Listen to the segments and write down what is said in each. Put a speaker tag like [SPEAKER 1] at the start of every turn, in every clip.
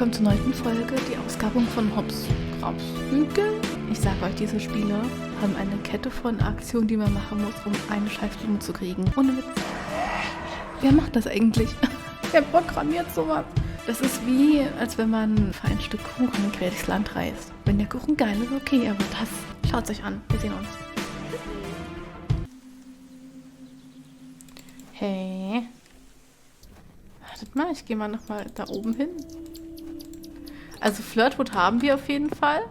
[SPEAKER 1] willkommen zur 9. Folge, die Ausgrabung von Hügel. Ich sage euch, diese Spiele haben eine Kette von Aktionen, die man machen muss, um eine Scheißblume zu kriegen. Ohne Witz. Wer macht das eigentlich? Wer programmiert sowas? Das ist wie, als wenn man für ein Stück Kuchen quer durchs Land reist. Wenn der Kuchen geil ist, okay, aber das... Schaut's euch an, wir sehen uns. Hey. Wartet mal, ich gehe mal nochmal da oben hin. Also Flirtwood haben wir auf jeden Fall.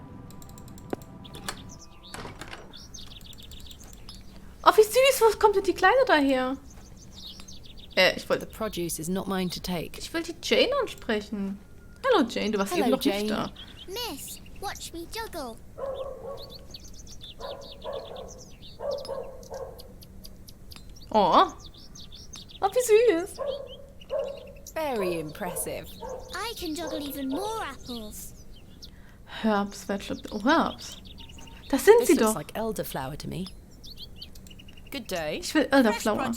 [SPEAKER 1] Oh, wie süß, wo kommt denn die Kleine daher? Ich wollte...
[SPEAKER 2] The produce is not mine to take.
[SPEAKER 1] Ich will die Jane ansprechen. Hallo Jane, du warst eben noch nicht da.
[SPEAKER 3] Miss, watch me juggle.
[SPEAKER 1] Oh. Oh, wie süß.
[SPEAKER 2] Very impressive.
[SPEAKER 3] I can juggle even more apples.
[SPEAKER 1] Herbs, Vegetable... Oh, Herbs. Das sind sie
[SPEAKER 2] This looks
[SPEAKER 1] doch.
[SPEAKER 2] like elderflower to me. Good day.
[SPEAKER 1] Ich will Elderflower.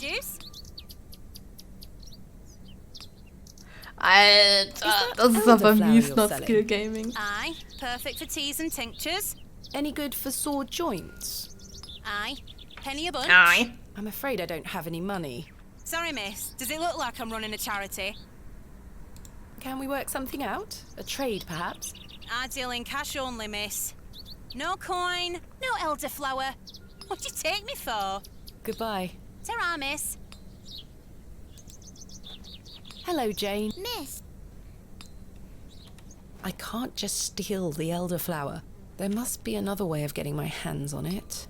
[SPEAKER 1] Alter, das ist aber
[SPEAKER 2] Elderflower
[SPEAKER 1] mies
[SPEAKER 2] you're
[SPEAKER 1] not
[SPEAKER 2] selling?
[SPEAKER 1] Skill Gaming.
[SPEAKER 4] Aye, perfect for teas and tinctures.
[SPEAKER 2] Any good for sore joints?
[SPEAKER 4] Aye, penny a bunch.
[SPEAKER 1] Aye.
[SPEAKER 2] I'm afraid I don't have any money.
[SPEAKER 4] Sorry, miss. Does it look like I'm running a charity?
[SPEAKER 2] Can we work something out? A trade, perhaps?
[SPEAKER 4] I deal in cash only, miss. No coin, no elderflower. What do you take me for?
[SPEAKER 2] Goodbye.
[SPEAKER 4] Ta-ra, miss.
[SPEAKER 2] Hello, Jane.
[SPEAKER 3] Miss,
[SPEAKER 2] I can't just steal the elderflower. There must be another way of getting my hands on it.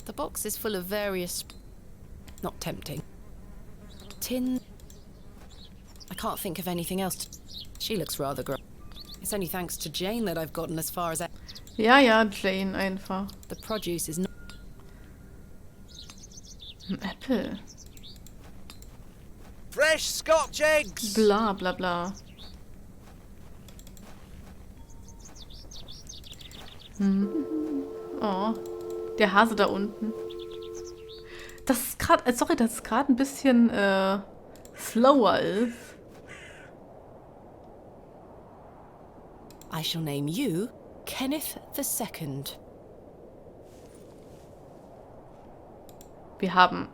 [SPEAKER 2] The box is full of various... not tempting. Tin... I can't think of anything else. She looks rather gross. It's only thanks to Jane that I've gotten as far as...
[SPEAKER 1] Ja, ja, Jane einfach.
[SPEAKER 2] The produce is not...
[SPEAKER 1] Ein Apple.
[SPEAKER 5] Fresh Scotch eggs!
[SPEAKER 1] Bla, bla, bla. Oh, der Hase da unten. Das ist gerade, sorry, dass es gerade ein bisschen slower ist.
[SPEAKER 2] I shall name you Kenneth II.
[SPEAKER 1] Wir haben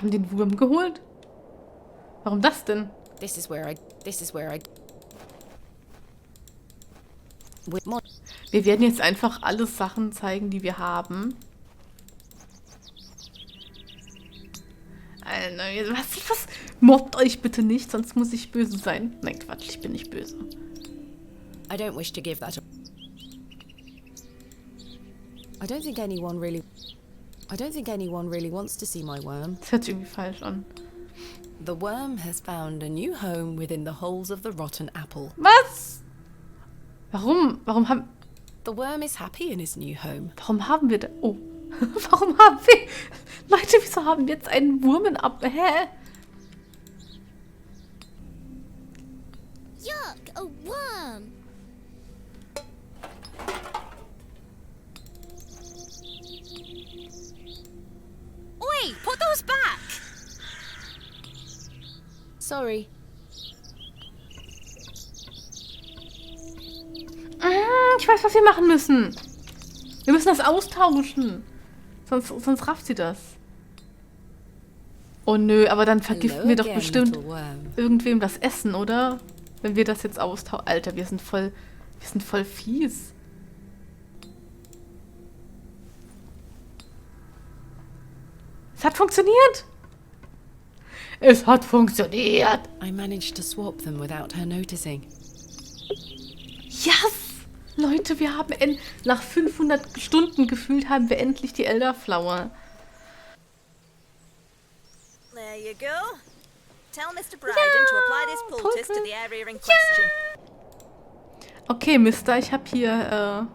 [SPEAKER 1] den Wurm geholt. Warum das denn?
[SPEAKER 2] This is where I... With more...
[SPEAKER 1] Wir werden jetzt einfach alle Sachen zeigen, die wir haben. Alter, was? Mobbt euch bitte nicht, sonst muss ich böse sein. Nein, Quatsch, ich bin nicht böse.
[SPEAKER 2] I don't wish to give that... I don't think anyone really wants to see my worm.
[SPEAKER 1] Das hört sich irgendwie falsch an.
[SPEAKER 2] The worm has found a new home within the holes of the rotten apple.
[SPEAKER 1] Was? Warum haben...
[SPEAKER 2] The worm is happy in his new home.
[SPEAKER 1] Warum haben wir da... Oh. Warum haben wir... Leute, wieso haben wir jetzt einen Wurm in Ab... Hä?
[SPEAKER 3] yuck, a worm.
[SPEAKER 4] Oi, put those back.
[SPEAKER 2] Sorry.
[SPEAKER 1] Ich weiß, was wir machen müssen. Wir müssen das austauschen. Sonst rafft sie das. Oh nö, aber dann vergiften wir doch
[SPEAKER 2] again,
[SPEAKER 1] bestimmt
[SPEAKER 2] little worm.
[SPEAKER 1] irgendwem das Essen, oder? Wenn wir das jetzt austauschen. Alter, wir sind voll fies. Es hat funktioniert. Es hat funktioniert.
[SPEAKER 2] I managed to swap them without her noticing.
[SPEAKER 1] Yes! Leute, wir haben nach 500 Stunden gefühlt haben wir endlich die Elderflower.
[SPEAKER 6] There you go. Tell Mr. Bryden to apply this poultice to the area in question.
[SPEAKER 1] Okay, Mister, ich habe hier,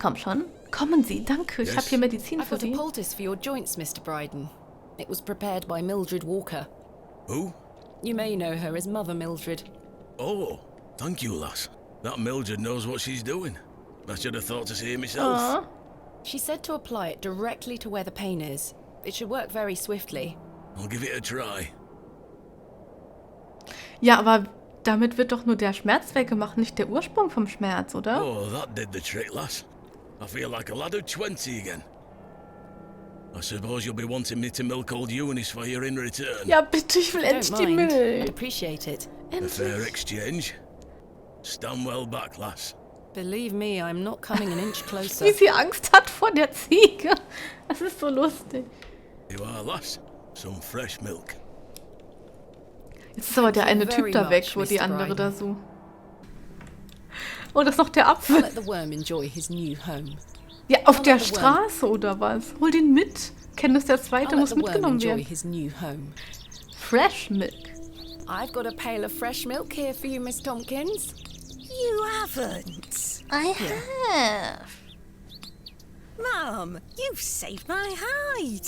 [SPEAKER 1] Komm schon. Kommen Sie, danke. Ich habe hier Medizin
[SPEAKER 2] I've
[SPEAKER 1] für
[SPEAKER 2] got a
[SPEAKER 1] Sie.
[SPEAKER 2] poultice for your joints, Mr. Bryden. It was prepared by Mildred Walker.
[SPEAKER 5] Who?
[SPEAKER 2] You may know her as Mother Mildred.
[SPEAKER 5] Oh, thank you, lass. That Mildred knows what she's doing. I should have thought to see it myself.
[SPEAKER 1] Aw.
[SPEAKER 2] She said to apply it directly to where the pain is. It should work very swiftly.
[SPEAKER 5] I'll give it a try.
[SPEAKER 1] Ja, aber damit wird doch nur der Schmerz weggemacht, nicht der Ursprung vom Schmerz, oder?
[SPEAKER 5] Oh, that did the trick, lass. I feel like a lad of 20 again. I suppose you'll be wanting me to milk old Eunice for you in return.
[SPEAKER 1] Ja, bitte, ich will endlich
[SPEAKER 2] Don't
[SPEAKER 1] die
[SPEAKER 2] mind. I'd
[SPEAKER 1] Milch.
[SPEAKER 2] appreciate it.
[SPEAKER 5] A fair
[SPEAKER 1] Endlich.
[SPEAKER 5] exchange. Stand well back, lass.
[SPEAKER 2] Believe me, I'm not coming an inch closer.
[SPEAKER 1] Wie sie Angst hat vor der Ziege. Das ist so lustig.
[SPEAKER 5] You are, lass. Some fresh milk.
[SPEAKER 1] Jetzt ist aber der eine Typ da weg, wo die andere da so. Oh, das ist noch der
[SPEAKER 2] I'll
[SPEAKER 1] Apfel.
[SPEAKER 2] let the worm enjoy his new home.
[SPEAKER 1] Ja, auf der Straße oder was? Hol den mit. Candice der Zweite
[SPEAKER 2] I'll let
[SPEAKER 1] muss
[SPEAKER 2] the worm
[SPEAKER 1] mitgenommen
[SPEAKER 2] enjoy
[SPEAKER 1] werden.
[SPEAKER 2] his new home.
[SPEAKER 1] Fresh Milk.
[SPEAKER 2] I've got a pail of fresh milk here for you, Miss Tompkins.
[SPEAKER 6] You haven't.
[SPEAKER 3] I have.
[SPEAKER 6] Mum, you've saved my hide.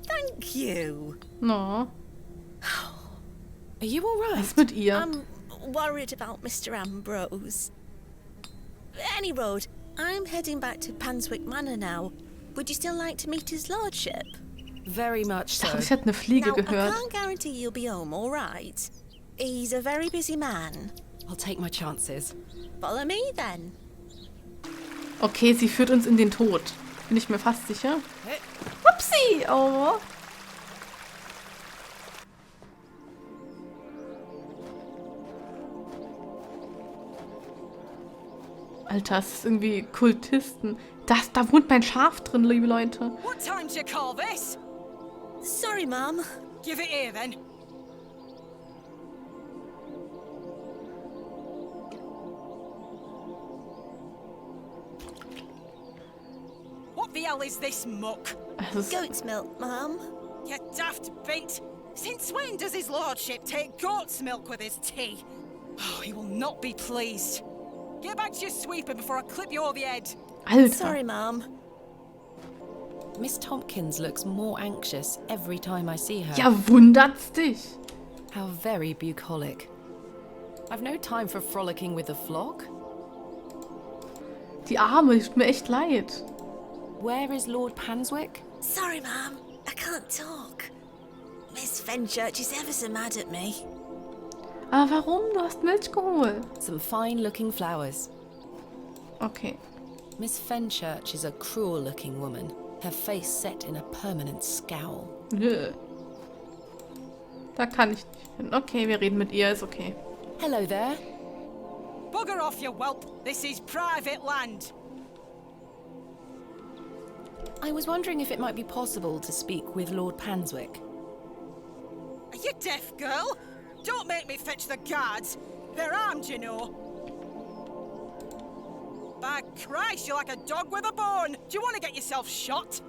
[SPEAKER 6] Thank you.
[SPEAKER 1] No.
[SPEAKER 2] Are you all right?
[SPEAKER 1] Was ist mit ihr?
[SPEAKER 6] I'm worried about Mr. Ambrose. Any road, I'm heading back to Panswick Manor now. Would you still like to meet his lordship?
[SPEAKER 2] Very much
[SPEAKER 1] Ich
[SPEAKER 2] so.
[SPEAKER 1] dachte, ich hätte eine Fliege
[SPEAKER 6] Now, I
[SPEAKER 1] gehört.
[SPEAKER 6] can't guarantee you'll be home, all right? He's a very busy man.
[SPEAKER 2] I'll take my chances.
[SPEAKER 6] Follow me then.
[SPEAKER 1] Okay, sie führt uns in den Tod. Bin ich mir fast sicher.
[SPEAKER 2] Hey.
[SPEAKER 1] Upsi! Oh. Alter, das ist irgendwie Kultisten. Da wohnt mein Schaf drin, liebe Leute.
[SPEAKER 4] What time do you call this?
[SPEAKER 6] Sorry, Mum.
[SPEAKER 4] Give it here then. What the hell is this muck?
[SPEAKER 1] Das ist,
[SPEAKER 6] Goat's milk, Mum.
[SPEAKER 4] You daft bint. Since when does his lordship take goat's milk with his tea? Oh, he will not be pleased. Get back to your sweeping before I clip you over the head.
[SPEAKER 1] Alter.
[SPEAKER 6] Sorry, Mum.
[SPEAKER 2] Miss Tompkins looks more anxious every time I see her.
[SPEAKER 1] Ja, wundert's dich.
[SPEAKER 2] How very bucolic. I've no time for frolicking with the flock.
[SPEAKER 1] Die Arme, tut mir echt leid.
[SPEAKER 2] Where is Lord Panswick?
[SPEAKER 6] Sorry, Mum. I can't talk. Miss Fenchurch is ever so mad at me.
[SPEAKER 1] Aber warum? Du hast Milch geholt.
[SPEAKER 2] Some fine-looking flowers.
[SPEAKER 1] Okay.
[SPEAKER 2] Miss Fenchurch is a cruel-looking woman, her face set in a permanent scowl.
[SPEAKER 1] Nö. Da kann ich nicht hin. Okay, wir reden mit ihr, ist okay.
[SPEAKER 2] Hello there.
[SPEAKER 4] Bugger off, you whelp. This is private land.
[SPEAKER 2] I was wondering if it might be possible to speak with Lord Panswick.
[SPEAKER 4] Are you deaf, girl? Don't make me fetch the guards. They're armed, you know. By Christ, you're like a dog with a bone. Do you want to get yourself shot?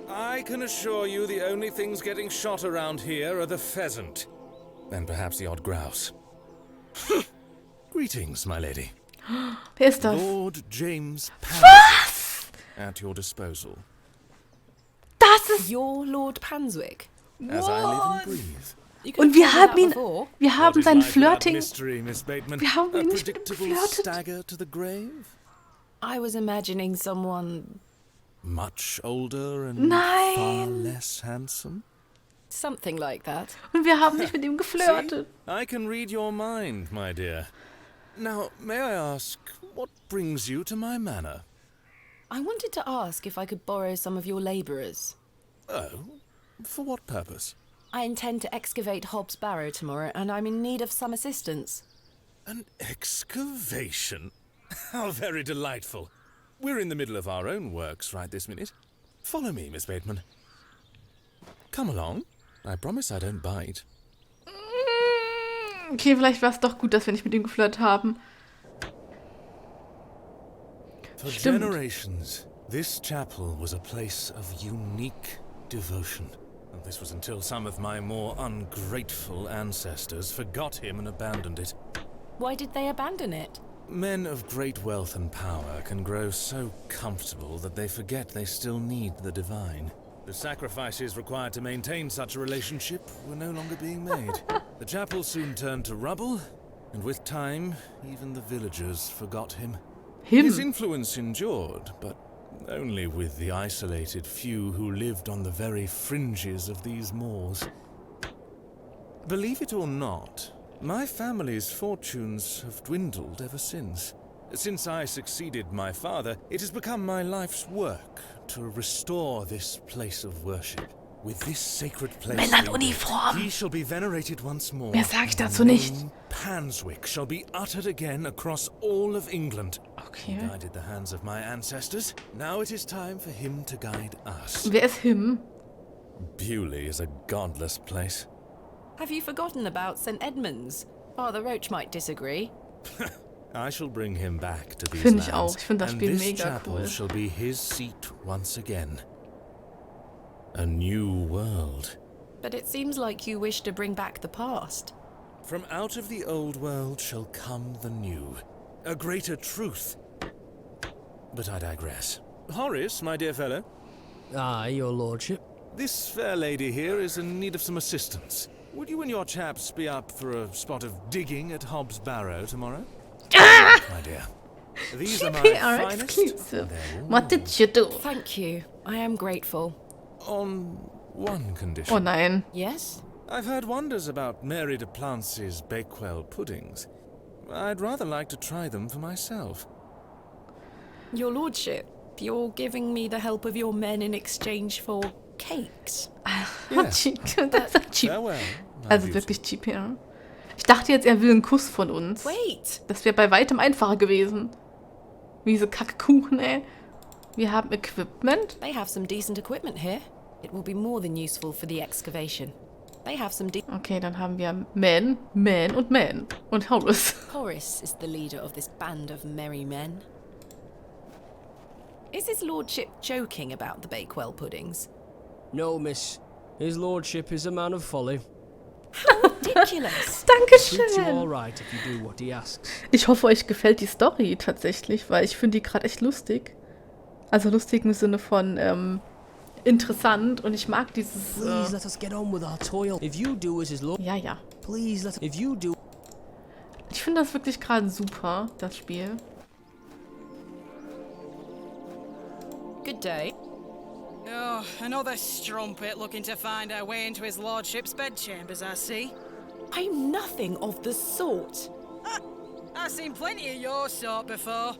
[SPEAKER 7] I can assure you the only things getting shot around here are the pheasant. And perhaps the odd grouse. Greetings, my lady.
[SPEAKER 1] Wer ist das?
[SPEAKER 7] Lord James Panswick.
[SPEAKER 1] Was?
[SPEAKER 7] At your disposal.
[SPEAKER 1] Das ist...
[SPEAKER 2] You're Lord Panswick?
[SPEAKER 7] As I live and breathe.
[SPEAKER 2] You could
[SPEAKER 1] Und
[SPEAKER 2] have
[SPEAKER 1] wir
[SPEAKER 2] told me
[SPEAKER 1] haben
[SPEAKER 2] that
[SPEAKER 1] ihn...
[SPEAKER 2] before.
[SPEAKER 1] Wir haben
[SPEAKER 7] What is
[SPEAKER 1] sein
[SPEAKER 7] life without
[SPEAKER 1] Flirting...
[SPEAKER 7] mystery, Miss Bateman?
[SPEAKER 1] Wir haben
[SPEAKER 7] A
[SPEAKER 1] ihn nicht mit ihm
[SPEAKER 7] predictable
[SPEAKER 1] geflirtet.
[SPEAKER 7] stagger to the grave?
[SPEAKER 2] I was imagining someone...
[SPEAKER 7] Much older and
[SPEAKER 1] Nein.
[SPEAKER 7] far less handsome?
[SPEAKER 2] something like that.
[SPEAKER 1] Und wir haben nicht mit ihm geflirtet.
[SPEAKER 7] See? I can read your mind, my dear. Now, may I ask, what brings you to my manor?
[SPEAKER 2] I wanted to ask if I could borrow some of your labourers.
[SPEAKER 7] Oh, for what purpose?
[SPEAKER 2] I intend to excavate Hobbs Barrow tomorrow, and I'm in need of some assistance.
[SPEAKER 7] An excavation? How very delightful. We're in the middle of our own works right this minute. Follow me, Miss Bateman. Come along. I promise I don't bite.
[SPEAKER 1] Okay, vielleicht war es doch gut, dass wir nicht mit ihm geflirtet haben.
[SPEAKER 7] For
[SPEAKER 1] Stimmt.
[SPEAKER 7] generations, this chapel was a place of unique devotion. And this was until some of my more ungrateful ancestors forgot him and abandoned it.
[SPEAKER 2] Why did they abandon it?
[SPEAKER 7] Men of great wealth and power can grow so comfortable that they forget they still need the divine. The sacrifices required to maintain such a relationship were no longer being made. The chapel soon turned to rubble, and with time, even the villagers forgot him. His influence endured, but only with the isolated few who lived on the very fringes of these moors. Believe it or not, my family's fortunes have dwindled ever since. Since I succeeded my father, it has become my life's work to restore this place of worship. With this sacred place,
[SPEAKER 1] Männernuniform.
[SPEAKER 7] he shall be venerated once more.
[SPEAKER 1] Mehr sag ich dazu
[SPEAKER 7] The
[SPEAKER 1] nicht.
[SPEAKER 7] name Panswick shall be uttered again across all of England.
[SPEAKER 1] Okay.
[SPEAKER 7] He guided the hands of my ancestors. Now it is time for him to guide us.
[SPEAKER 1] Wer ist him?
[SPEAKER 7] Bewley is a godless place.
[SPEAKER 2] Have you forgotten about St. Edmunds? Father Roach might disagree.
[SPEAKER 7] I shall bring him back to these
[SPEAKER 1] Finde ich
[SPEAKER 7] lands,
[SPEAKER 1] auch. Ich finde das
[SPEAKER 7] and
[SPEAKER 1] Spiel
[SPEAKER 7] this
[SPEAKER 1] mega
[SPEAKER 7] chapel
[SPEAKER 1] cool.
[SPEAKER 7] shall be his seat once again. A new world.
[SPEAKER 2] But it seems like you wish to bring back the past.
[SPEAKER 7] From out of the old world shall come the new, a greater truth. But I digress. Horace, my dear fellow,
[SPEAKER 8] Aye, your lordship.
[SPEAKER 7] this fair lady here is in need of some assistance. Would you and your chaps be up for a spot of digging at Hobbs Barrow tomorrow? My dear, these are my
[SPEAKER 1] They are
[SPEAKER 7] finest.
[SPEAKER 1] exclusive.
[SPEAKER 7] They're all
[SPEAKER 1] What did you do?
[SPEAKER 2] Thank you. I am grateful.
[SPEAKER 7] on one condition.
[SPEAKER 1] Oh nein.
[SPEAKER 2] Yes?
[SPEAKER 7] I've heard wonders about Mary de Plancy's Bakewell puddings. I'd rather like to try them for myself.
[SPEAKER 2] Your lordship, you're giving me the help of your men in exchange for cakes.
[SPEAKER 7] Yes.
[SPEAKER 1] Cheap. Das ist cheap.
[SPEAKER 7] Farewell. my
[SPEAKER 1] Also
[SPEAKER 7] beauty.
[SPEAKER 1] wirklich cheap, ja. Ich dachte jetzt, er will einen Kuss von uns.
[SPEAKER 2] Wait!
[SPEAKER 1] Das wäre bei weitem einfacher gewesen. Wie diese Kackkuchen, ey. Wir haben Equipment.
[SPEAKER 2] They have some decent equipment here. It will be more than useful for the excavation. They have some
[SPEAKER 1] Okay, dann haben wir Man, Man und Man. Und Horace.
[SPEAKER 2] Horace is the leader of this band of merry men. Is his lordship joking about the Bakewell puddings?
[SPEAKER 8] No, miss. His lordship is a man of folly.
[SPEAKER 2] Ridiculous!
[SPEAKER 8] Treats you all
[SPEAKER 1] Dankeschön.
[SPEAKER 8] right if you do what he asks.
[SPEAKER 1] Ich hoffe, euch gefällt die Story tatsächlich, weil ich finde die gerade echt lustig. Also lustig im Sinne von interessant und ich mag dieses...
[SPEAKER 8] Please let us get on with our toil. If you do as his lord,
[SPEAKER 1] Ja, ja.
[SPEAKER 8] please let. If you do.
[SPEAKER 1] Ich finde das wirklich gerade super, das Spiel.
[SPEAKER 2] Good day.
[SPEAKER 4] Oh, another strumpet looking to find our way into his lordship's bedchambers, I see.
[SPEAKER 2] I'm nothing of the sort.
[SPEAKER 4] I've seen plenty of your sort before.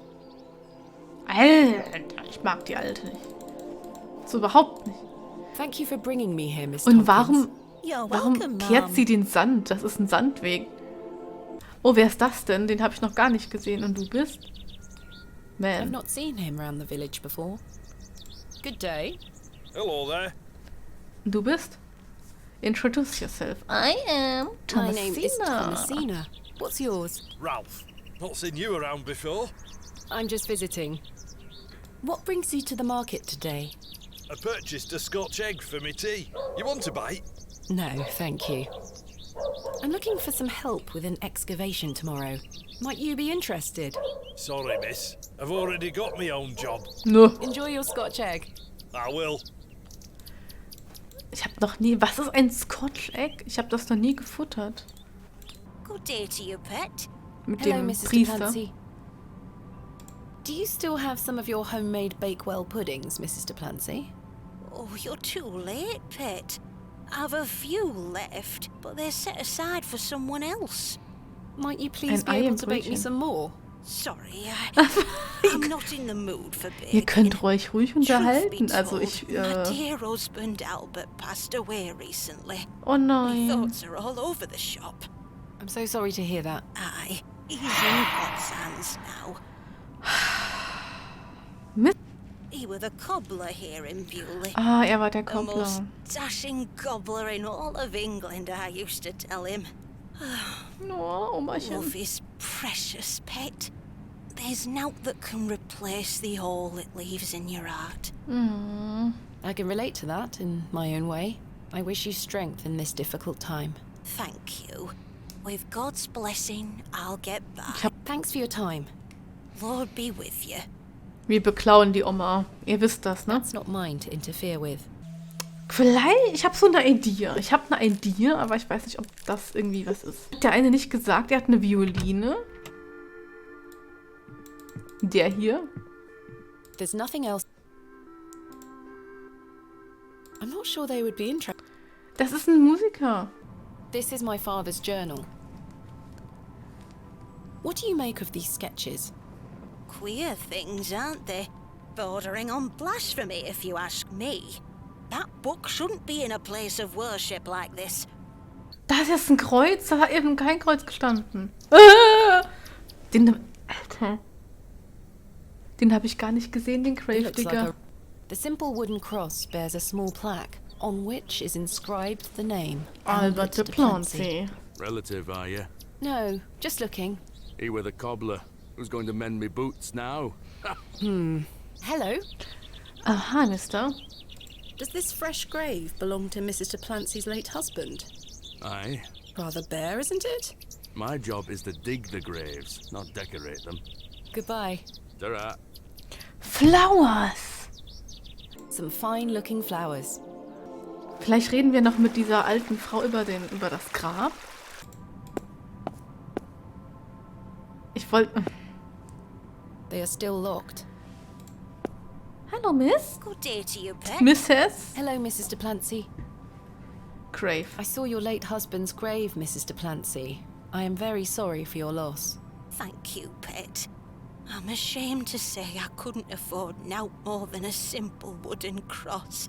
[SPEAKER 1] Alter, ich mag die Alte nicht. So überhaupt nicht.
[SPEAKER 2] Thank you for bringing me here, Miss
[SPEAKER 1] Und
[SPEAKER 2] Tompkins.
[SPEAKER 6] You're
[SPEAKER 1] warum
[SPEAKER 6] welcome,
[SPEAKER 1] kehrt
[SPEAKER 6] Mum.
[SPEAKER 1] sie den Sand? Das ist ein Sandweg. Oh, wer ist das denn? Den habe ich noch gar nicht gesehen. Und du bist?
[SPEAKER 2] I've
[SPEAKER 1] Man.
[SPEAKER 2] not seen him round the village before. Good day.
[SPEAKER 7] Hello there.
[SPEAKER 1] Und du bist? Introduce yourself.
[SPEAKER 3] I am.
[SPEAKER 2] My name is
[SPEAKER 1] Thomasina.
[SPEAKER 2] Thomasina. What's yours?
[SPEAKER 9] Ralph, not seen you around before.
[SPEAKER 2] I'm just visiting. What brings you to the market today?
[SPEAKER 9] I purchased a Scotch egg for me tea. You want a bite?
[SPEAKER 2] No, thank you. I'm looking for some help with an excavation tomorrow. Might you be interested?
[SPEAKER 9] Sorry, miss. I've already got my own job.
[SPEAKER 1] Nur.
[SPEAKER 2] Enjoy your Scotch egg.
[SPEAKER 9] I will.
[SPEAKER 1] Ich habe noch nie... Was ist ein Scotch Egg? Ich habe das noch nie gefuttert.
[SPEAKER 6] Good day to you, pet.
[SPEAKER 1] Mit
[SPEAKER 2] Hello,
[SPEAKER 1] dem
[SPEAKER 2] Mrs.
[SPEAKER 1] Priester.
[SPEAKER 2] DePlancy. Do you still have some of your homemade Bakewell puddings, Mrs. DePlancy?
[SPEAKER 6] Oh, you're too late, pet. I've a few left, but they're set aside for someone else.
[SPEAKER 2] Might you please
[SPEAKER 1] Ein
[SPEAKER 2] be
[SPEAKER 1] Ei
[SPEAKER 2] able
[SPEAKER 1] im
[SPEAKER 2] to bake me
[SPEAKER 1] Brötchen.
[SPEAKER 2] some more?
[SPEAKER 6] Sorry, I'm not in the mood for baking.
[SPEAKER 1] Ihr könnt euch ruhig
[SPEAKER 6] Truth be
[SPEAKER 1] unterhalten. Also
[SPEAKER 6] told,
[SPEAKER 1] ich...
[SPEAKER 6] my dear husband Albert passed away recently.
[SPEAKER 1] Oh
[SPEAKER 6] My
[SPEAKER 1] nein.
[SPEAKER 6] thoughts are all over the shop.
[SPEAKER 2] I'm so sorry to hear that.
[SPEAKER 6] Aye, he's in God's hands now.
[SPEAKER 1] Mist.
[SPEAKER 6] He was a cobbler here in Bewley.
[SPEAKER 1] Ah, er war der
[SPEAKER 6] The most
[SPEAKER 1] Koppler.
[SPEAKER 6] dashing cobbler in all of England, I used to tell him.
[SPEAKER 1] Oh, Omachen.
[SPEAKER 6] Love is precious, pet. There's naught that can replace the hole it leaves in your heart.
[SPEAKER 2] I can relate to that in my own way. I wish you strength in this difficult time.
[SPEAKER 6] Thank you. With God's blessing, I'll get back.
[SPEAKER 2] Thanks for your time.
[SPEAKER 6] Lord be with you.
[SPEAKER 1] Wir beklauen die Oma. Ihr wisst das, ne?
[SPEAKER 2] That's not mine to interfere with.
[SPEAKER 1] Vielleicht, ich habe so eine Idee. Ich habe eine Idee, aber ich weiß nicht, ob das irgendwie was ist. Hat der eine nicht gesagt, er hat eine Violine? Der hier?
[SPEAKER 2] There's nothing else. I'm not sure they would be interested.
[SPEAKER 1] Das ist ein Musiker.
[SPEAKER 2] This is my father's journal. What do you make of these sketches?
[SPEAKER 6] Queer things, aren't they? Bordering on blasphemy, if you ask me. That book shouldn't be in a place of worship like this.
[SPEAKER 1] Da ist jetzt ein Kreuz, da hat eben kein Kreuz gestanden. Alter. Den habe ich gar nicht gesehen, den Grave-Digger.
[SPEAKER 2] The simple wooden cross bears a small plaque on which is inscribed the name
[SPEAKER 1] Albert de Plancy.
[SPEAKER 10] Relative, are you?
[SPEAKER 2] No, just looking.
[SPEAKER 10] He were the cobbler. Who's going to mend me boots now?
[SPEAKER 2] Hello.
[SPEAKER 1] Aha, mister.
[SPEAKER 2] Does this fresh grave belong to Mrs. de Plancy's late husband?
[SPEAKER 10] Aye.
[SPEAKER 2] Rather bare, isn't it?
[SPEAKER 10] My job is to dig the graves, not decorate them.
[SPEAKER 2] Goodbye.
[SPEAKER 10] Ta-ra.
[SPEAKER 1] Flowers.
[SPEAKER 2] Some fine-looking flowers.
[SPEAKER 1] Vielleicht reden wir noch mit dieser alten Frau über das Grab. Ich wollte...
[SPEAKER 2] They are still locked.
[SPEAKER 1] Hallo, Miss.
[SPEAKER 6] Good day to you, pet.
[SPEAKER 1] Mrs.
[SPEAKER 2] Hello, Mrs. de Plancy.
[SPEAKER 1] Grave.
[SPEAKER 2] I saw your late husband's grave, Mrs. de Plancy. I am very sorry for your loss.
[SPEAKER 6] Thank you, pet. I'm ashamed to say I couldn't afford naught more than a simple wooden cross.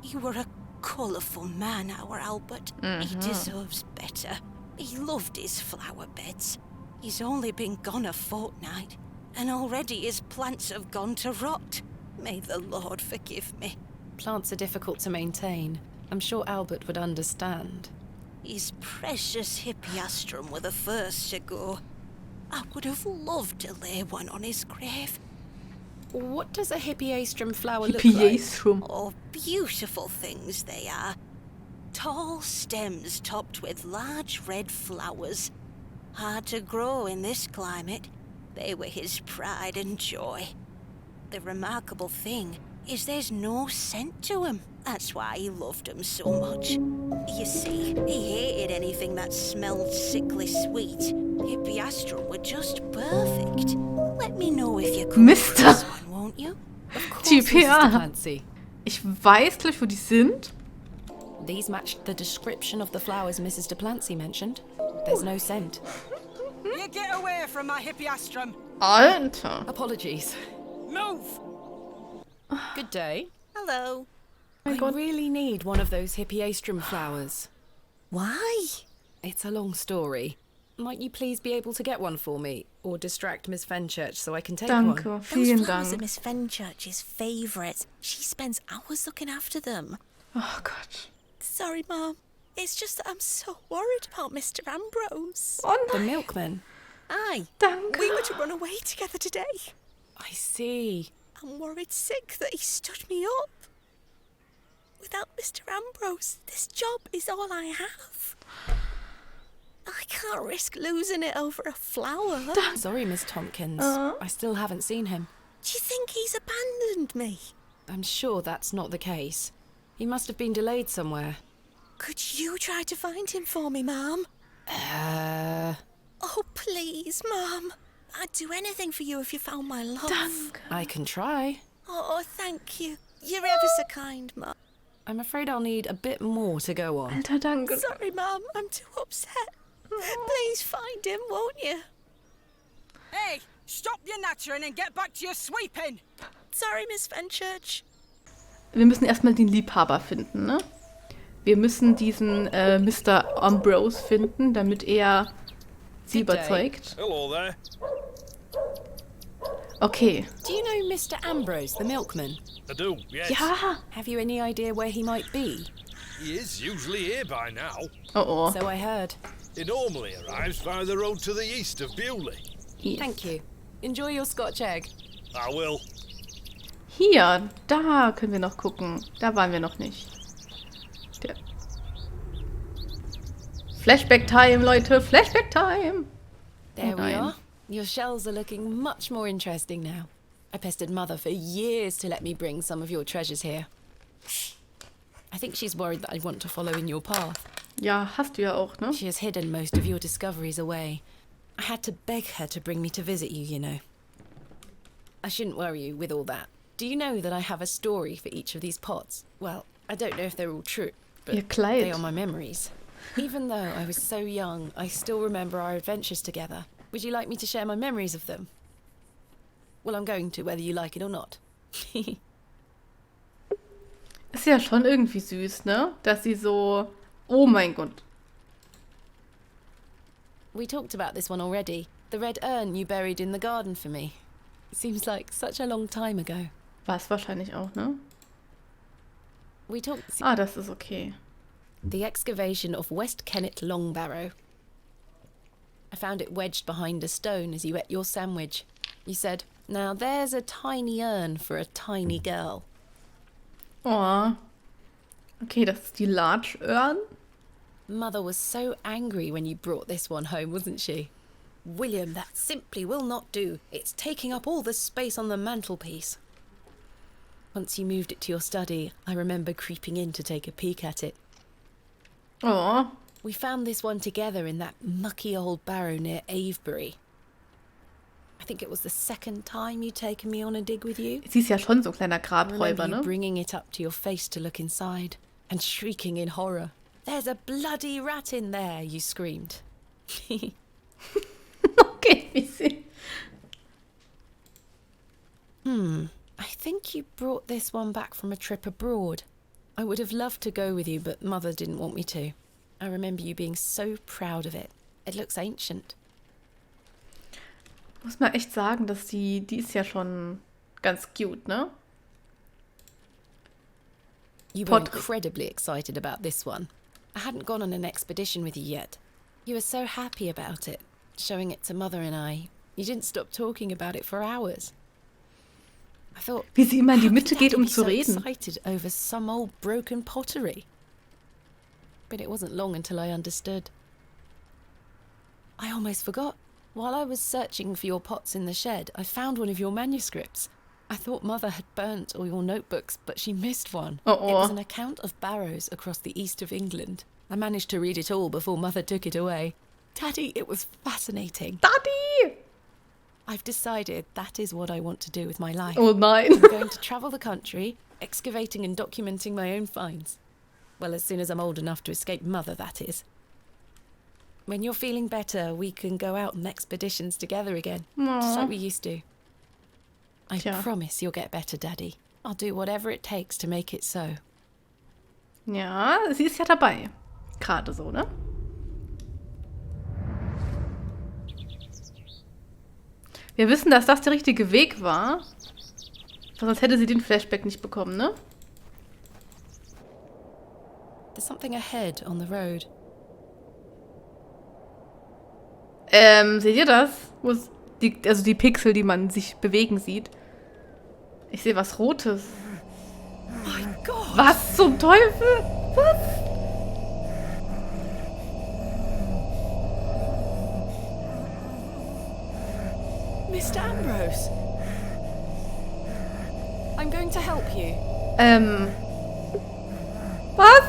[SPEAKER 6] You were a colourful man, our Albert. He deserves better. He loved his flower beds. He's only been gone a fortnight, and already his plants have gone to rot. May the Lord forgive me.
[SPEAKER 2] Plants are difficult to maintain. I'm sure Albert would understand.
[SPEAKER 6] His precious hippiastrum were the first to go. I would have loved to lay one on his grave.
[SPEAKER 2] What does a hippiastrum flower look like?
[SPEAKER 1] Hippiastrum.
[SPEAKER 6] Oh, beautiful things they are. Tall stems topped with large red flowers. Hard to grow in this climate. They were his pride and joy. The remarkable thing is there's no scent to 'em. That's why he loved 'em so much. You see, he hated anything that smelled sickly sweet. Hippiastrum were just perfect. Let me know if you come
[SPEAKER 1] Mister.
[SPEAKER 6] across one, won't you?
[SPEAKER 2] Of course,
[SPEAKER 1] Die
[SPEAKER 2] Mrs. de
[SPEAKER 1] PR.
[SPEAKER 2] Plancy.
[SPEAKER 1] Ich weiß gleich, wo die sind.
[SPEAKER 2] These matched the description of the flowers Mrs. de Plancy mentioned. There's no scent.
[SPEAKER 4] You get away from my hippiastrum.
[SPEAKER 1] Alter.
[SPEAKER 2] Apologies.
[SPEAKER 4] Move!
[SPEAKER 2] Good day.
[SPEAKER 6] Hello.
[SPEAKER 2] I really need one of those hippiastrum flowers.
[SPEAKER 6] Why?
[SPEAKER 2] It's a long story. Might you please be able to get one for me? Or distract Miss Fenchurch so I can take
[SPEAKER 1] Danke,
[SPEAKER 2] one?
[SPEAKER 1] vielen
[SPEAKER 6] Those flowers are
[SPEAKER 1] Dank.
[SPEAKER 6] Miss Fenchurch's favourites. She spends hours looking after them.
[SPEAKER 1] Oh Gott.
[SPEAKER 6] Sorry, Mom. It's just that I'm so worried about Mr. Ambrose.
[SPEAKER 1] Oh
[SPEAKER 2] The
[SPEAKER 1] nein.
[SPEAKER 2] milkman.
[SPEAKER 6] Aye.
[SPEAKER 1] Danke.
[SPEAKER 6] We were to run away together today.
[SPEAKER 2] I see.
[SPEAKER 6] I'm worried sick that he stood me up. Without Mr. Ambrose, this job is all I have. I can't risk losing it over a flower.
[SPEAKER 2] Sorry, Miss Tompkins. I still haven't seen him.
[SPEAKER 6] Do you think he's abandoned me?
[SPEAKER 2] I'm sure that's not the case. He must have been delayed somewhere.
[SPEAKER 6] Could you try to find him for me, Mom? Oh, please, Mom. I'd do anything for you if you found my love.
[SPEAKER 1] Danke.
[SPEAKER 2] I can try.
[SPEAKER 6] Oh, thank you. You're ever so kind, Mom.
[SPEAKER 2] I'm afraid I'll need a bit more to go on.
[SPEAKER 1] Alter, danke.
[SPEAKER 6] Sorry, Mom. I'm too upset. Please find him, won't you?
[SPEAKER 4] Hey, stop your nattering and get back to your sweeping!
[SPEAKER 6] Sorry, Miss Fenchurch.
[SPEAKER 1] Wir müssen erstmal den Liebhaber finden, ne? Wir müssen diesen Mr. Ambrose finden, damit er sie
[SPEAKER 2] Good day.
[SPEAKER 1] überzeugt.
[SPEAKER 9] Hello there.
[SPEAKER 1] Okay.
[SPEAKER 2] Do you know Mr. Ambrose, the milkman?
[SPEAKER 9] I do, yes.
[SPEAKER 1] Ja.
[SPEAKER 2] Have you any idea where he might be?
[SPEAKER 9] He is usually here by now.
[SPEAKER 1] Oh oh.
[SPEAKER 2] So I heard.
[SPEAKER 9] He normally arrives via the road to the east of Bewley.
[SPEAKER 1] Yes.
[SPEAKER 2] Thank you. Enjoy your Scotch egg.
[SPEAKER 9] I will.
[SPEAKER 1] Hier, da können wir noch gucken. Da waren wir noch nicht. Der Flashback Time, Leute. Flashback Time.
[SPEAKER 2] There we
[SPEAKER 1] Nein.
[SPEAKER 2] are. Your shells are looking much more interesting now. I pestered Mother for years to let me bring some of your treasures here. I think she's worried that I want to follow in your path.
[SPEAKER 1] Ja, hast du ja auch, ne?
[SPEAKER 2] She has hidden most of your discoveries away. I had to beg her to bring me to visit you, you know. I shouldn't worry you with all that. Do you know that I have a story for each of these pots? Well, I don't know if they're all true, but
[SPEAKER 1] Ihr Kleid.
[SPEAKER 2] they are my memories. Even though I was so young, I still remember our adventures together. Would you like me to share my memories of them? Well, I'm going to, whether you like it or not.
[SPEAKER 1] Ist ja schon irgendwie süß, ne? Dass sie so... Oh mein Gott.
[SPEAKER 2] We talked about this one already. The red urn you buried in the garden for me. It seems like such a long time ago.
[SPEAKER 1] War es wahrscheinlich auch, ne?
[SPEAKER 2] We talked...
[SPEAKER 1] Ah, das ist okay.
[SPEAKER 2] The excavation of West Kennet Long Barrow. I found it wedged behind a stone as you ate your sandwich. You said, "Now there's a tiny urn for a tiny girl."
[SPEAKER 1] Oh. Okay, das ist die Large Urn.
[SPEAKER 2] Mother was so angry when you brought this one home, wasn't she? "William, that simply will not do. It's taking up all the space on the mantelpiece." Once you moved it to your study, I remember creeping in to take a peek at it.
[SPEAKER 1] Oh.
[SPEAKER 2] We found this one together in that mucky old barrow near Avebury. I think it was the second time you'd taken me on a dig with you.
[SPEAKER 1] Sie ist ja schon so ein kleiner
[SPEAKER 2] I
[SPEAKER 1] Grabräuber,
[SPEAKER 2] remember you
[SPEAKER 1] ne?
[SPEAKER 2] bringing it up to your face to look inside and shrieking in horror. "There's a bloody rat in there," you screamed.
[SPEAKER 1] Okay, wie sie...
[SPEAKER 2] I think you brought this one back from a trip abroad. I would have loved to go with you, but Mother didn't want me to. I remember you being so proud of it. It looks ancient.
[SPEAKER 1] Muss man echt sagen, dass die ist ja schon ganz cute, ne?
[SPEAKER 2] You were
[SPEAKER 1] Portrait.
[SPEAKER 2] incredibly excited about this one. I hadn't gone on an expedition with you yet. You were so happy about it, showing it to Mother and I. You didn't stop talking about it for hours. I thought,
[SPEAKER 1] Wie sie immer in die
[SPEAKER 2] how
[SPEAKER 1] Mitte
[SPEAKER 2] could
[SPEAKER 1] geht,
[SPEAKER 2] Daddy
[SPEAKER 1] um
[SPEAKER 2] be
[SPEAKER 1] zu
[SPEAKER 2] so
[SPEAKER 1] reden.
[SPEAKER 2] excited over some old broken pottery? But it wasn't long until I understood. I almost forgot. While I was searching for your pots in the shed, I found one of your manuscripts. I thought Mother had burnt all your notebooks, but she missed one.
[SPEAKER 1] Oh.
[SPEAKER 2] It was an account of barrows across the east of England. I managed to read it all before Mother took it away. Daddy, it was fascinating.
[SPEAKER 1] Daddy!
[SPEAKER 2] I've decided that is what I want to do with my life.
[SPEAKER 1] Oh nein.
[SPEAKER 2] I'm going to travel the country, excavating and documenting my own finds. Well, as soon as I'm old enough to escape Mother, that is. When you're feeling better, we can go out on expeditions together again, just like we used to. I
[SPEAKER 1] Tja.
[SPEAKER 2] promise you'll get better, Daddy. I'll do whatever it takes to make it so.
[SPEAKER 1] Ja, sie ist ja dabei. Gerade so, ne? Wir wissen, dass das der richtige Weg war. Sonst hätte sie den Flashback nicht bekommen, ne?
[SPEAKER 2] There's something ahead on the road.
[SPEAKER 1] Seht ihr das? Wo es also die Pixel, die man sich bewegen sieht. Ich sehe was Rotes.
[SPEAKER 2] My God!
[SPEAKER 1] Was zum Teufel? Was?
[SPEAKER 2] Mr. Ambrose! I'm going to help you.
[SPEAKER 1] Was?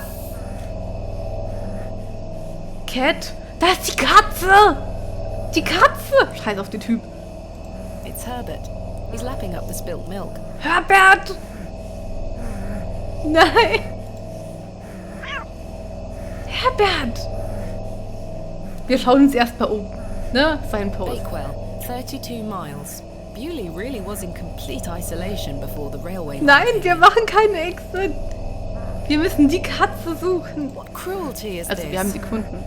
[SPEAKER 1] Cat? Da ist die Katze! Die Katze! Scheiß auf den Typ.
[SPEAKER 2] It's Herbert. He's lapping up the spilt milk.
[SPEAKER 1] Herbert! Nein! Herbert! Wir schauen uns erst mal um. Ne? Sein Post.
[SPEAKER 2] Bakewell, 32 miles. Bewley really was in complete isolation before the railway.
[SPEAKER 1] Nein, wir machen keine Exit. Wir müssen die Katze suchen.
[SPEAKER 2] What cruelty is
[SPEAKER 1] Also,
[SPEAKER 2] this?
[SPEAKER 1] wir haben sie gefunden.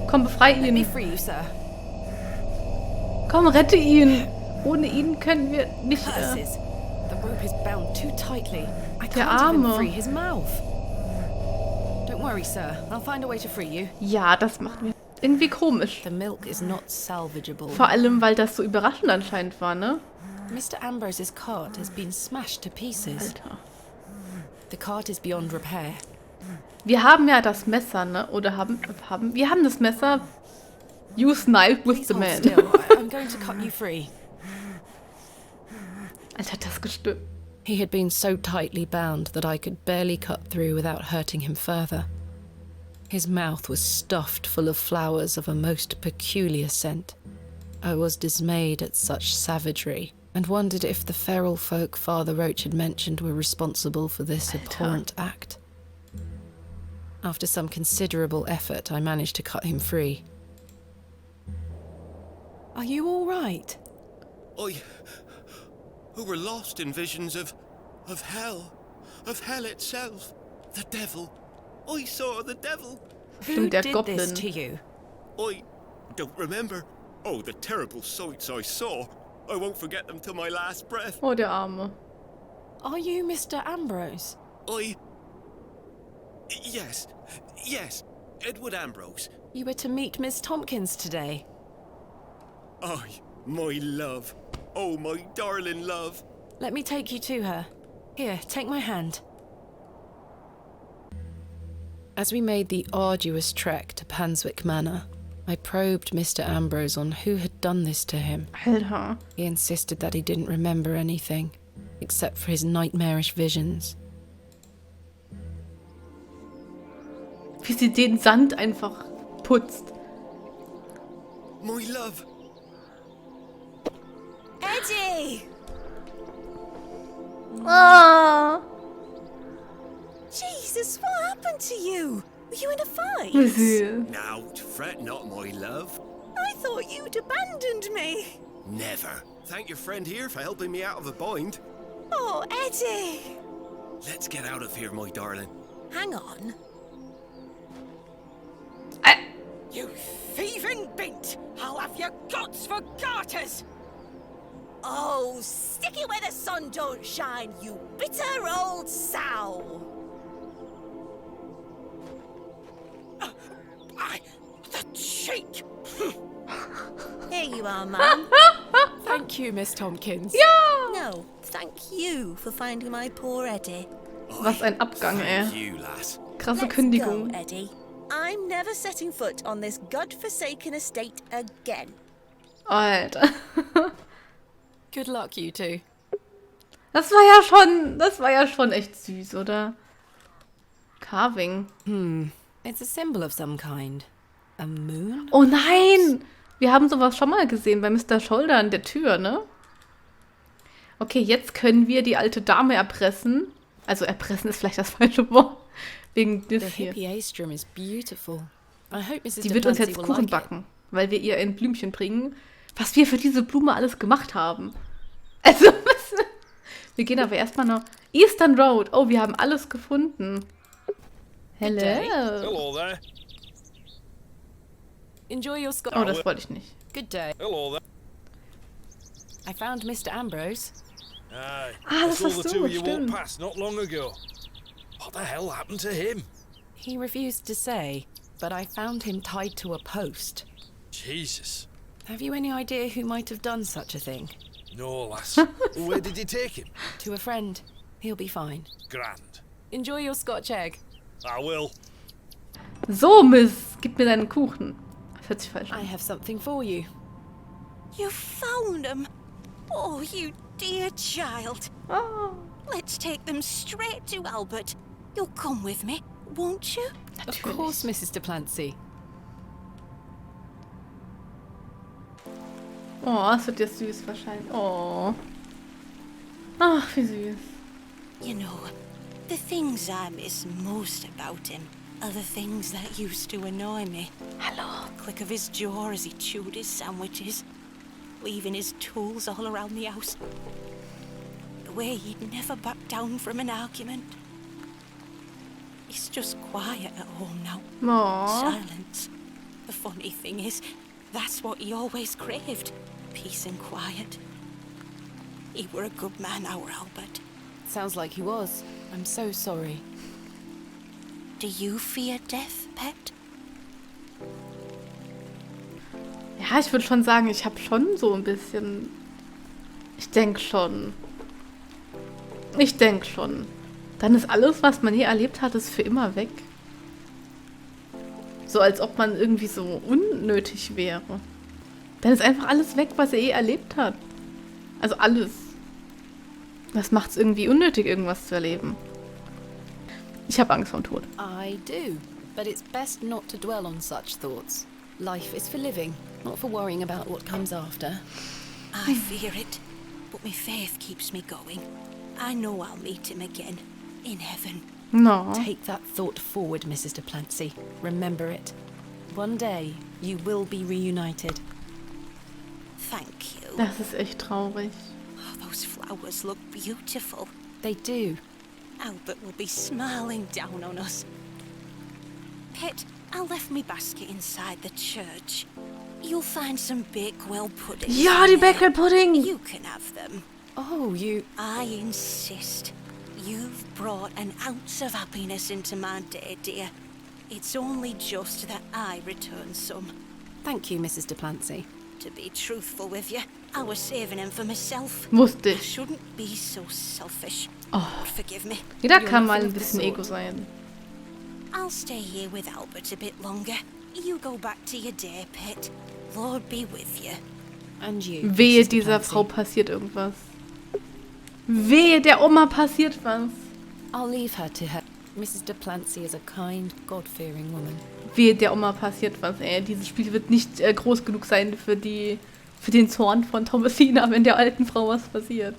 [SPEAKER 1] Komm, befrei
[SPEAKER 2] Let me
[SPEAKER 1] ihn.
[SPEAKER 2] free you, sir.
[SPEAKER 1] Komm, rette ihn. Ohne ihn können wir nicht...
[SPEAKER 2] Curses. The rope is bound too tightly. I
[SPEAKER 1] Der
[SPEAKER 2] can't even
[SPEAKER 1] Arme.
[SPEAKER 2] free his mouth. Don't worry, sir. I'll find a way to free you.
[SPEAKER 1] Ja, das macht mir irgendwie komisch.
[SPEAKER 2] The milk is not salvageable.
[SPEAKER 1] Vor allem, weil das so überraschend anscheinend war, ne?
[SPEAKER 2] Mr. Ambrose's cart has been smashed to pieces.
[SPEAKER 1] Alter.
[SPEAKER 2] The cart is beyond repair.
[SPEAKER 1] Wir haben ja das Messer, ne? Oder wir haben das Messer. Use knife with
[SPEAKER 2] Please
[SPEAKER 1] the
[SPEAKER 2] hold
[SPEAKER 1] man.
[SPEAKER 2] still. I'm going to cut you free.
[SPEAKER 1] Alter, das gestimmt.
[SPEAKER 2] He had been so tightly bound that I could barely cut through without hurting him further. His mouth was stuffed full of flowers of a most peculiar scent. I was dismayed at such savagery, and wondered if the feral folk Father Roach had mentioned were responsible for this abhorrent act. After some considerable effort, I managed to cut him free. Are you all right?
[SPEAKER 10] Who were lost in visions of hell itself, the devil. I saw the devil.
[SPEAKER 2] Who
[SPEAKER 1] der
[SPEAKER 2] did
[SPEAKER 1] Goblin.
[SPEAKER 2] this to you?
[SPEAKER 10] I don't remember. Oh, the terrible sights I saw. I won't forget them till my last breath.
[SPEAKER 1] Oh, der Arme.
[SPEAKER 2] Are you Mr. Ambrose?
[SPEAKER 10] Yes, Edward Ambrose.
[SPEAKER 2] You were to meet Miss Tompkins today.
[SPEAKER 10] My love. Oh, my darling love.
[SPEAKER 2] Let me take you to her. Here, take my hand. As we made the arduous trek to Panswick Manor, I probed Mr. Ambrose on who had done this to him.
[SPEAKER 1] Alter.
[SPEAKER 2] He insisted that he didn't remember anything, except for his nightmarish visions.
[SPEAKER 1] Wie sie den Sand einfach putzt.
[SPEAKER 10] My love.
[SPEAKER 6] Eddie!
[SPEAKER 1] Ah.
[SPEAKER 6] Jesus, what happened to you? Were you in a fight?
[SPEAKER 1] Wie süß.
[SPEAKER 10] Now, fret not, my love.
[SPEAKER 6] I thought you'd abandoned me.
[SPEAKER 10] Never. Thank your friend here for helping me out of a bind.
[SPEAKER 6] Oh, Eddie!
[SPEAKER 10] Let's get out of here, my darling.
[SPEAKER 6] Hang on.
[SPEAKER 4] You thieving bint! I'll have your guts for garters!
[SPEAKER 6] Oh, stick it where the sun don't shine, you bitter old sow!
[SPEAKER 4] The cheek!
[SPEAKER 6] Here you are, Mum.
[SPEAKER 2] Thank you, Miss Tompkins.
[SPEAKER 1] Ja!
[SPEAKER 6] No, thank you for finding my poor Eddie.
[SPEAKER 1] Was ein Abgang,
[SPEAKER 10] Thank
[SPEAKER 1] ey.
[SPEAKER 10] you, lass.
[SPEAKER 1] Krasse
[SPEAKER 6] Let's
[SPEAKER 1] Kündigung.
[SPEAKER 6] go, Eddie. I'm never setting foot on this godforsaken estate again.
[SPEAKER 1] Alter.
[SPEAKER 2] Good luck, you two.
[SPEAKER 1] Das war ja schon echt süß, oder? Carving.
[SPEAKER 2] It's a symbol of some kind. A moon?
[SPEAKER 1] Oh nein! Wir haben sowas schon mal gesehen bei Mr. Shoulder an der Tür, ne? Okay, jetzt können wir die alte Dame erpressen. Also erpressen ist vielleicht das falsche Wort. Wegen
[SPEAKER 2] The
[SPEAKER 1] das hier.
[SPEAKER 2] hippie astrum is beautiful. I hope Mrs.
[SPEAKER 1] Die wird uns
[SPEAKER 2] Delancey
[SPEAKER 1] jetzt
[SPEAKER 2] will
[SPEAKER 1] Kuchen
[SPEAKER 2] like it.
[SPEAKER 1] backen, weil wir ihr ein Blümchen bringen. Was wir für diese Blume alles gemacht haben. Also, wir gehen aber erstmal noch Eastern Road. Oh, wir haben alles gefunden. Hello.
[SPEAKER 9] Hello there.
[SPEAKER 2] Enjoy your Scotch.
[SPEAKER 1] Oh, das wollte ich nicht.
[SPEAKER 2] Good day.
[SPEAKER 9] Hello there.
[SPEAKER 2] I found Mr. Ambrose.
[SPEAKER 9] Aye.
[SPEAKER 1] Ah,
[SPEAKER 9] I
[SPEAKER 1] das
[SPEAKER 9] saw
[SPEAKER 1] warst
[SPEAKER 9] the
[SPEAKER 1] du,
[SPEAKER 9] two of you walk
[SPEAKER 1] stimmt.
[SPEAKER 9] past not long ago. What the hell happened to him?
[SPEAKER 2] He refused to say, but I found him tied to a post.
[SPEAKER 9] Jesus.
[SPEAKER 2] Have you any idea who might have done such a thing?
[SPEAKER 9] No, lass. Where did he take him?
[SPEAKER 2] To a friend. He'll be fine.
[SPEAKER 9] Grand.
[SPEAKER 2] Enjoy your Scotch egg.
[SPEAKER 9] I will.
[SPEAKER 1] So, Miss, gib mir deinen Kuchen. Das hört sich falsch
[SPEAKER 2] I
[SPEAKER 1] an.
[SPEAKER 2] have something for you.
[SPEAKER 6] You found them? Oh, you dear child.
[SPEAKER 1] Oh,
[SPEAKER 6] Let's take them straight to Albert. You'll come with me, won't you?
[SPEAKER 2] Of course, Mrs. Delancey.
[SPEAKER 1] oh, das wird jetzt süß wahrscheinlich. Oh. Ach, wie süß.
[SPEAKER 6] You know, the things I miss most about him are the things that used to annoy me.
[SPEAKER 1] Hallo.
[SPEAKER 6] The click of his jaw as he chewed his sandwiches, leaving his tools all around the house. The way he'd never back down from an argument. He's just quiet at home now.
[SPEAKER 1] Oh.
[SPEAKER 6] Silence. The funny thing is, that's what he always craved. Peace and quiet. He were a good man, our Albert.
[SPEAKER 2] Sounds like he was. I'm so sorry.
[SPEAKER 6] Do you fear death, pet?
[SPEAKER 1] Ja, ich würde schon sagen, ich habe schon so ein bisschen... Ich denke schon. Dann ist alles, was man je erlebt hat, ist für immer weg. So als ob man irgendwie so unnötig wäre. Dann ist einfach alles weg, was er je erlebt hat. Also alles. Das macht es irgendwie unnötig, irgendwas zu erleben. Ich habe Angst vor dem Tod.
[SPEAKER 2] I do, but it's best not to dwell on such thoughts. Life is for living, not for worrying about what comes after.
[SPEAKER 6] I fear it, but my faith keeps me going. I know I'll meet him again, in heaven.
[SPEAKER 1] No.
[SPEAKER 2] Take that thought forward, Mrs. Duplancy. Remember it. One day, you will be reunited.
[SPEAKER 6] Thank you.
[SPEAKER 1] Das ist echt traurig.
[SPEAKER 6] Oh, those flowers look beautiful.
[SPEAKER 2] They do.
[SPEAKER 6] Albert will be smiling down on us. Pet, I left my basket inside the church. You'll find some Bakewell pudding.
[SPEAKER 1] Ja, die Bakewell Pudding!
[SPEAKER 6] You can have them.
[SPEAKER 2] Oh, you...
[SPEAKER 6] I insist. You've brought an ounce of happiness into my day, dear. It's only just that I return some.
[SPEAKER 2] Thank you, Mrs. Duplancy.
[SPEAKER 6] To be truthful with you, I was saving them for myself.
[SPEAKER 1] Wusste
[SPEAKER 6] I
[SPEAKER 1] ich.
[SPEAKER 6] shouldn't be so selfish.
[SPEAKER 1] Oh.
[SPEAKER 6] Lord, forgive me.
[SPEAKER 1] Jeder
[SPEAKER 2] You're
[SPEAKER 1] kann mal
[SPEAKER 2] nothing
[SPEAKER 1] ein
[SPEAKER 2] of the
[SPEAKER 1] bisschen
[SPEAKER 2] sort.
[SPEAKER 1] Ego sein.
[SPEAKER 6] I'll stay here with Albert a bit longer. You go back to your day, Pet. Lord be with you.
[SPEAKER 2] And you,
[SPEAKER 1] Wehe,
[SPEAKER 2] Mrs.
[SPEAKER 1] dieser
[SPEAKER 2] Duplancy.
[SPEAKER 1] Frau passiert irgendwas. Wehe, der Oma passiert was.
[SPEAKER 2] I'll leave her to her. Mrs. Duplancy is a kind, God-fearing woman.
[SPEAKER 1] Wehe, der Oma passiert was, ey. Dieses Spiel wird nicht groß genug sein für den Zorn von Thomasina, wenn der alten Frau was passiert.